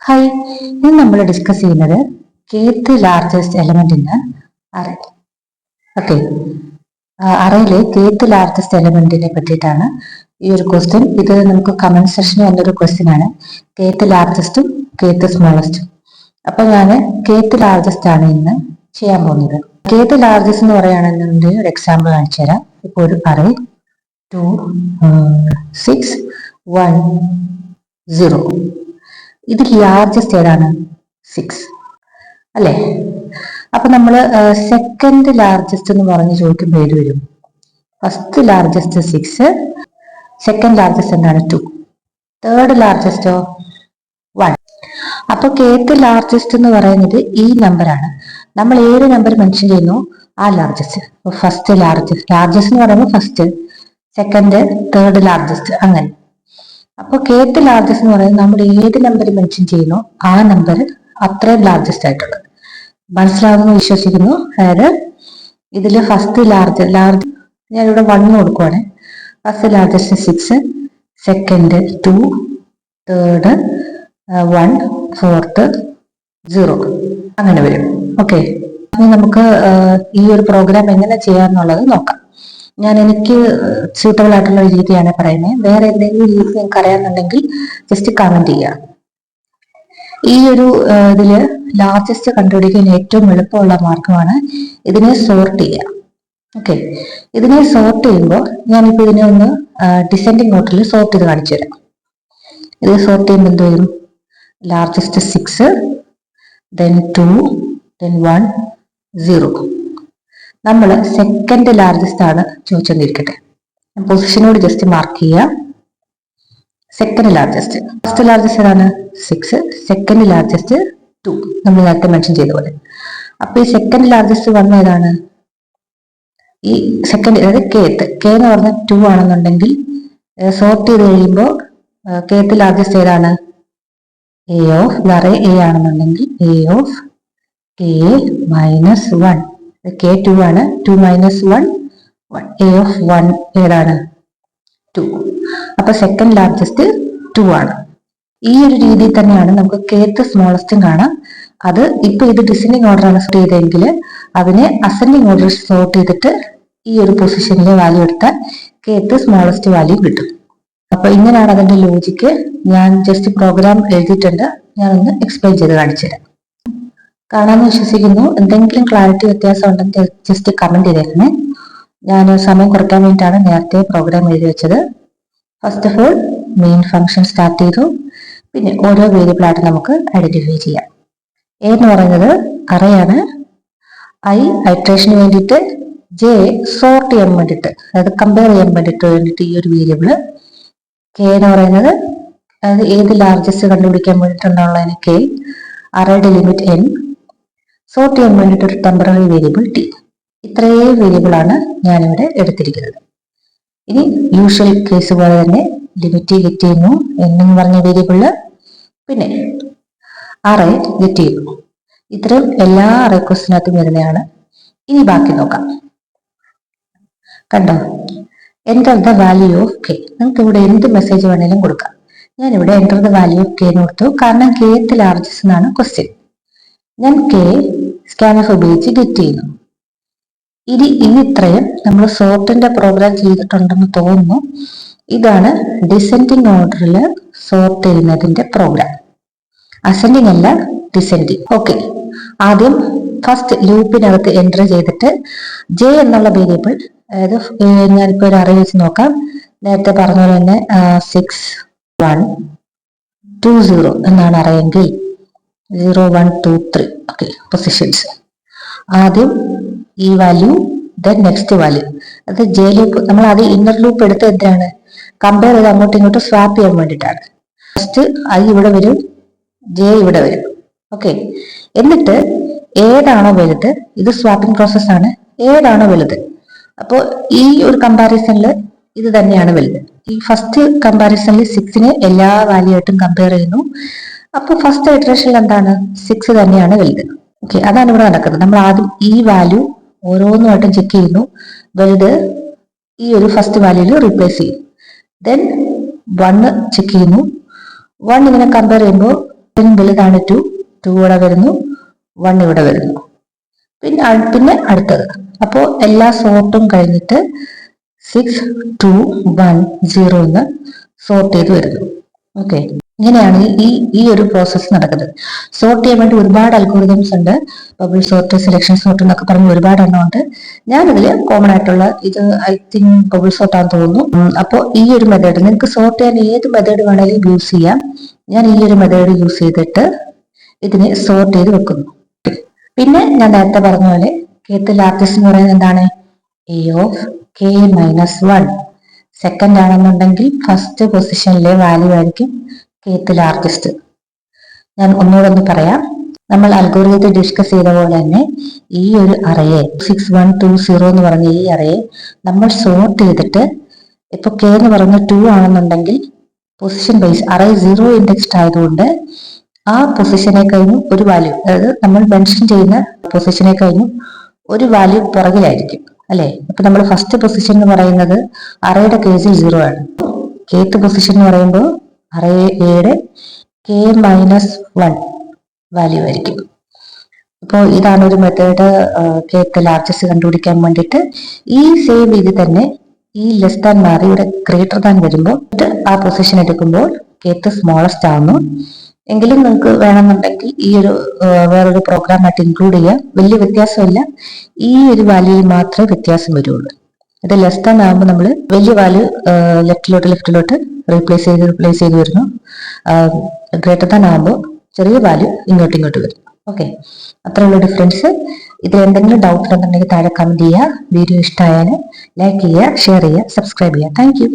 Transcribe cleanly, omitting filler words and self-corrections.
Hi, ഇന്ന് നമ്മൾ discuss ചെയ്യുന്നത് kth largest element in array. Okay, അറേയിലെ kth ലാർജസ്റ്റ് എലമെന്റിനെ പറ്റിയിട്ടാണ് ഈ ഒരു ക്വസ്റ്റ്യൻ. ഇത് നമുക്ക് കമന്റ് സെക്ഷനിൽ വന്നൊരു ക്വസ്റ്റ്യൻ ആണ്. kth ലാർജസ്റ്റും kth സ്മോളസ്റ്റും. അപ്പൊ ഞാൻ kth ലാർജസ്റ്റ് ആണ് ഇന്ന് ചെയ്യാൻ പോകുന്നത്. kth ലാർജസ്റ്റ് എന്ന് പറയുകയാണെന്നുണ്ടെങ്കിൽ ഒരു എക്സാമ്പിൾ കാണിച്ചു തരാം. ഇപ്പൊ ഒരു അറേ 2 6 1 0. ഇത് ലാർജസ്റ്റ് ഏതാണ്? 6 അല്ലേ? അപ്പൊ നമ്മൾ സെക്കൻഡ് ലാർജസ്റ്റ് എന്ന് പറഞ്ഞ് ചോദിക്കുമ്പോൾ ഏത് വരും? ഫസ്റ്റ് ലാർജസ്റ്റ് 6, സെക്കൻഡ് ലാർജസ്റ്റ് എന്താണ്? 2, തേർഡ് ലാർജസ്റ്റോ 1. അപ്പൊ kth ലാർജസ്റ്റ് എന്ന് പറയുന്നത് ഈ നമ്പറാണ്. നമ്മൾ ഏത് നമ്പർ മെൻഷൻ ചെയ്യുന്നു ആ ലാർജസ്റ്റ്. ഫസ്റ്റ് ലാർജസ്റ്റ് എന്ന് പറയുമ്പോൾ ഫസ്റ്റ്, സെക്കൻഡ്, തേർഡ് ലാർജസ്റ്റ്, അങ്ങനെ. അപ്പൊ kth ലാർജസ്റ്റ് എന്ന് പറയുന്നത് നമ്മൾ ഏത് നമ്പർ മെൻഷൻ ചെയ്യുന്നു ആ നമ്പർ അത്രയും ലാർജസ്റ്റ് ആയിട്ടുള്ളത്. മനസ്സിലാവുമെന്ന് വിശ്വസിക്കുന്നു. അതായത് ഇതില് ഫസ്റ്റ് ലാർജ് ഞാനിവിടെ 1 കൊടുക്കുവാണ്. First largest 6, second 2, third 1, fourth 0, അങ്ങനെ വരും. ഓക്കെ, ഇനി നമുക്ക് ഈ ഒരു പ്രോഗ്രാം എങ്ങനെ ചെയ്യാന്നുള്ളത് നോക്കാം. എനിക്ക് സ്യൂട്ടബിൾ ആയിട്ടുള്ള ഒരു രീതിയാണ് പറയുന്നത്. വേറെ എന്തെങ്കിലും രീതി നിങ്ങൾക്ക് അറിയാമെന്നുണ്ടെങ്കിൽ ജസ്റ്റ് കമന്റ് ചെയ്യാം. ഈ ഒരു ഇതില് ലാർജസ്റ്റ് കണ്ടുപിടിക്കാൻ ഏറ്റവും എളുപ്പമുള്ള മാർഗമാണ് ഇതിനെ സോർട്ട് ചെയ്യുക. ഓക്കെ, ഇതിനെ സോർട്ട് ചെയ്യുമ്പോൾ ഞാനിപ്പോ ഇതിനെ ഒന്ന് ഡിസെൻഡിങ് ഓർഡറിൽ സോർട്ട് ചെയ്ത് കാണിച്ചു തരാം. ഇത് സോർട്ട് ചെയ്യുമ്പോൾ എന്ത് വരും? Largest 6, then 2, then 1, 0. നമ്മൾ സെക്കൻഡ് ലാർജസ്റ്റ് ആണ് ചോദിച്ചെന്നിരിക്കട്ടെ. പൊസിഷനോട് ജസ്റ്റ് മാർക്ക് ചെയ്യാം. സെക്കൻഡ് ലാർജസ്റ്റ്, ഫസ്റ്റ് ലാർജസ്റ്റ് ഏതാണ്? 6, സെക്കൻഡ് ലാർജസ്റ്റ് 2, നമ്മൾ നേരത്തെ മെൻഷൻ ചെയ്ത പോലെ. അപ്പൊ ഈ സെക്കൻഡ് ലാർജസ്റ്റ് വന്ന ഏതാണ്? ഈ സെക്കൻഡ്, അതായത് k എന്ന് പറഞ്ഞാൽ 2 ആണെന്നുണ്ടെങ്കിൽ സോർട്ട് ചെയ്ത് കഴിയുമ്പോൾ kth ലാർജസ്റ്റ് ഏതാണ്? a ഓഫ് അറേ a ആണെന്നുണ്ടെങ്കിൽ a of k minus 1. k 2 ആണ്. 2 മൈനസ് 1, 1. a ഓഫ് 1 ഏതാണ്? 2. അപ്പൊ സെക്കൻഡ് ലാർജസ്റ്റ് 2 ആണ്. ഈ ഒരു രീതിയിൽ തന്നെയാണ് നമുക്ക് kth സ്മോളസ്റ്റും കാണാം. അത് ഇപ്പൊ ഇത് ഡിസെൻഡിങ് ഓർഡർ ആണ് സോർട്ട് ചെയ്തെങ്കിൽ അതിനെ അസെൻഡിങ് ഓർഡർ സോർട്ട് ചെയ്തിട്ട് ഈ ഒരു പൊസിഷനിലെ വാല്യൂ എടുത്താൽ kth സ്മോളസ്റ്റ് വാല്യൂ കിട്ടും. അപ്പൊ ഇങ്ങനെയാണ് അതിന്റെ ലോജിക്ക്. ഞാൻ ജസ്റ്റ് പ്രോഗ്രാം എഴുതിയിട്ടുണ്ട്. ഞാനൊന്ന് എക്സ്പ്ലെയിൻ ചെയ്ത് കാണിച്ചു തരാം. കാണാമെന്ന് വിശ്വസിക്കുന്നു. എന്തെങ്കിലും ക്ലാരിറ്റി വ്യത്യാസം ഉണ്ടെങ്കിൽ ജസ്റ്റ് കമന്റ് ചെയ്തേക്കണേ. ഞാൻ സമയം കുറയ്ക്കാൻ വേണ്ടിയിട്ടാണ് നേരത്തെ പ്രോഗ്രാം എഴുതി വെച്ചത്. First of all main function start ചെയ്തു. പിന്നെ ഓരോ വേരിയബിൾ ആയിട്ട് നമുക്ക് ഐഡന്റിഫൈ ചെയ്യാം. എ എന്ന് പറയുന്നത് അറേയാണ്. ഐട്രേഷന് വേണ്ടിയിട്ട്, ജെ സോർട്ട് ചെയ്യാൻ വേണ്ടിയിട്ട്, അതായത് കമ്പയർ ചെയ്യാൻ വേണ്ടിയിട്ട് ഈ ഒരു വേരിയബിള്. കെ എന്ന് പറയുന്നത് അതായത് ഏത് ലാർജസ്റ്റ് കണ്ടുപിടിക്കാൻ വേണ്ടിയിട്ടുണ്ടാവുള്ളതിന് കെ, അറേയുടെ ലിമിറ്റ് n, സോർട്ട് ചെയ്യാൻ വേണ്ടിയിട്ട് ഒരു ടെമ്പററി വേരിയബിൾ ടി. ഇത്രയും വേരിയബിൾ ആണ് ഞാനിവിടെ എടുത്തിരിക്കുന്നത്. ഇനി യൂഷ്വൽ കേസ് പോലെ തന്നെ ലിമിറ്റ് ഗെറ്റ് ചെയ്യുന്നു എന്ന് പറഞ്ഞ വേരിയബിളില്, പിന്നെ അറേ ഗെറ്റ് ചെയ്യുന്നു. ഇത്രയും എല്ലാ അറേ ക്വസ്റ്റിനകത്തും വരുന്നതാണ്. ഇനി ബാക്കി നോക്കാം. കണ്ടോ? Enter the value of K. നിങ്ങൾക്ക് ഇവിടെ എന്ത് മെസ്സേജ് വേണേലും കൊടുക്കാം. ഞാനിവിടെ enter the value of K എന്ന് കൊടുത്തു. കാരണം kth ലാർജസ്റ്റ് എന്നാണ് ക്വസ്റ്റ്യൻ. ഞാൻ കെ സ്കാൻഫ് ഉപയോഗിച്ച് ഗെറ്റ് ചെയ്യുന്നു. ഇനി ഇത്രയും നമ്മൾ സോർട്ടിന്റെ പ്രോഗ്രാം ചെയ്തിട്ടുണ്ടെന്ന് തോന്നുന്നു. ഇതാണ് ഡിസെൻഡിങ് ഓർഡറിൽ സോർട്ട് ചെയ്യുന്നതിന്റെ പ്രോഗ്രാം. അസെൻഡിങ് അല്ല, ഡിസെൻഡിങ്. ഓക്കെ, ആദ്യം ഫസ്റ്റ് ലൂപ്പിനകത്ത് എൻ്റർ ചെയ്തിട്ട് ജെ എന്നുള്ള വേരിയബിൾ, അതായത് ഞാനിപ്പോ ഒരു അറേ വെച്ച് നോക്കാം. നേരത്തെ പറഞ്ഞ പോലെ തന്നെ 6 1 2 0 എന്നാണ് അറേയെങ്കിൽ 0 1 2 3. ഓക്കെ, പൊസിഷൻസ് ആദ്യം ഈ വാല്യൂ, ദെൻ നെക്സ്റ്റ് വാല്യൂ. അത് ജെ ലൂപ്പ്. നമ്മൾ അത് ഇന്നർ ലൂപ്പ് എടുത്ത് എന്താണ് കമ്പയർ ചെയ്ത് അങ്ങോട്ടും ഇങ്ങോട്ടും സ്വാപ്പ് ചെയ്യാൻ വേണ്ടിയിട്ടാണ്. ഫസ്റ്റ് ഐ ഇവിടെ വരും, ജെ ഇവിടെ വരും. ഓക്കെ, എന്നിട്ട് ഏതാണോ വലുത്, ഇത് സ്വാപ്പിംഗ് പ്രോസസ് ആണ്, ഏതാണോ വലുത്, അപ്പോൾ ഈ ഒരു കമ്പാരിസണിൽ ഇത് തന്നെയാണ് വലുത്. ഈ ഫസ്റ്റ് കമ്പാരിസണിൽ 6നെ എല്ലാ വാല്യൂ ആയിട്ടും കമ്പയർ ചെയ്യുന്നു. അപ്പോൾ ഫസ്റ്റ് ഇറ്ററേഷനിൽ എന്താണ്? 6 തന്നെയാണ് വലുത്. ഓക്കെ, അതാണ് ഇവിടെ നടക്കുന്നത്. നമ്മൾ ആദ്യം ഈ വാല്യൂ ഓരോന്നുമായിട്ടും ചെക്ക് ചെയ്യുന്നു. വലുത് ഈ ഒരു ഫസ്റ്റ് വാല്യൂല് റീപ്ലേസ് ചെയ്യും. ദെൻ 1 ചെക്ക് ചെയ്യുന്നു. 1 ഇങ്ങനെ കമ്പയർ ചെയ്യുമ്പോൾ വലുതാണ് 2, 2 ഇവിടെ വരുന്നു, 1 ഇവിടെ വരുന്നു. പിന്നെ അടുത്തത്. അപ്പോൾ എല്ലാ സോർട്ടും കഴിഞ്ഞിട്ട് 6, 2, 1, 0 എന്ന് സോർട്ട് ചെയ്ത് വരുന്നു. ഓക്കെ, ഇങ്ങനെയാണ് ഈ ഒരു പ്രോസസ്സ് നടക്കുന്നത്. സോർട്ട് ചെയ്യാൻ വേണ്ടി ഒരുപാട് അൽഗോരിതംസ് ഉണ്ട്. ബബിൾ സോർട്ട്, സെലക്ഷൻ സോർട്ട് എന്നൊക്കെ പറഞ്ഞ് ഒരുപാട് എണ്ണം ഉണ്ട്. ഞാനിതിൽ കോമൺ ആയിട്ടുള്ള ഇത് ഐ തിങ്ക് ബബിൾ സോർട്ട് ആണെന്ന് തോന്നുന്നു. അപ്പോൾ ഈ ഒരു മെത്തേഡ് നിങ്ങൾക്ക് സോർട്ട് ചെയ്യാൻ ഏത് മെത്തേഡ് വേണമെങ്കിലും യൂസ് ചെയ്യാം. ഞാൻ ഈ ഒരു മെത്തേഡ് യൂസ് ചെയ്തിട്ട് ഇതിനെ സോർട്ട് ചെയ്ത് വെക്കുന്നു. പിന്നെ ഞാൻ നേരത്തെ പറഞ്ഞ പോലെ kth ലാർജസ്റ്റ് എന്ന് പറയുന്നത് എന്താണ്? a of k minus 1. Second ആണെന്നുണ്ടെങ്കിൽ ഫസ്റ്റ് പൊസിഷനിലെ വാല്യൂ ആയിരിക്കും kth ലാർജസ്റ്റ്. ഞാൻ ഒന്നുകൂടെ പറയാം. നമ്മൾ അൽഗോരിതത്തിൽ ഡിസ്കസ് ചെയ്ത പോലെ തന്നെ ഈ ഒരു അറയെ 6, 1, 2, 0 എന്ന് പറഞ്ഞ ഈ അറയെ നമ്മൾ സോർട്ട് ചെയ്തിട്ട് ഇപ്പൊ k എന്ന് പറയുന്നത് 2 ആണെന്നുണ്ടെങ്കിൽ പൊസിഷൻ ബേസ് അറേ 0 ഇൻഡെക്സ്ഡ് ആയതുകൊണ്ട് ആ പൊസിഷനെ കഴിഞ്ഞും ഒരു വാല്യൂ, അതായത് നമ്മൾ മെൻഷൻ ചെയ്യുന്ന പൊസിഷനെ കഴിഞ്ഞും ഒരു വാല്യൂ പുറകിലായിരിക്കും അല്ലെ. ഇപ്പൊ നമ്മൾ ഫസ്റ്റ് പൊസിഷൻ എന്ന് പറയുന്നത് അറേയുടെ കേസിൽ 0 ആണ്. kth പൊസിഷൻ എന്ന് പറയുമ്പോൾ അറേയുടെ k മൈനസ് 1 വാല്യൂ ആയിരിക്കും. അപ്പോൾ ഇതാണ് ഒരു മെത്തേഡ് kth ലാർജസ്റ്റ് കണ്ടുപിടിക്കാൻ വേണ്ടിയിട്ട്. ഈ സെയിം രീതി തന്നെ ഈ ലെസ് ദാൻ മാറി ഇവിടെ ഗ്രേറ്റർ ദാൻ വരുമ്പോൾ ആ പൊസിഷൻ എടുക്കുമ്പോൾ kth സ്മോളസ്റ്റ് ആവുന്നു. എങ്കിലും നിങ്ങൾക്ക് വേണമെന്നുണ്ടെങ്കിൽ ഈ ഒരു വേറൊരു പ്രോഗ്രാമായിട്ട് ഇൻക്ലൂഡ് ചെയ്യാം. വലിയ വ്യത്യാസമില്ല, ഈ ഒരു വാല്യൂയിൽ മാത്രമേ വ്യത്യാസം വരുള്ളൂ. ഇത് ലെസ് ദാൻ ആകുമ്പോൾ നമ്മൾ വലിയ വാല്യൂ ലെഫ്റ്റിലോട്ട് റീപ്ലേസ് ചെയ്ത് വരുന്നു. ഗ്രേറ്റർ ദാൻ ആകുമ്പോൾ ചെറിയ വാല്യൂ ഇങ്ങോട്ട് വരും. ഓക്കെ, അത്രയുള്ള ഡിഫറൻസ്. ഇതിൽ എന്തെങ്കിലും ഡൗട്ട് ഉണ്ടെന്നുണ്ടെങ്കിൽ താഴെ കമന്റ് ചെയ്യുക. വീഡിയോ ഇഷ്ടമായാൽ ലൈക്ക് ചെയ്യുക, ഷെയർ ചെയ്യുക, സബ്സ്ക്രൈബ് ചെയ്യുക. Thank you.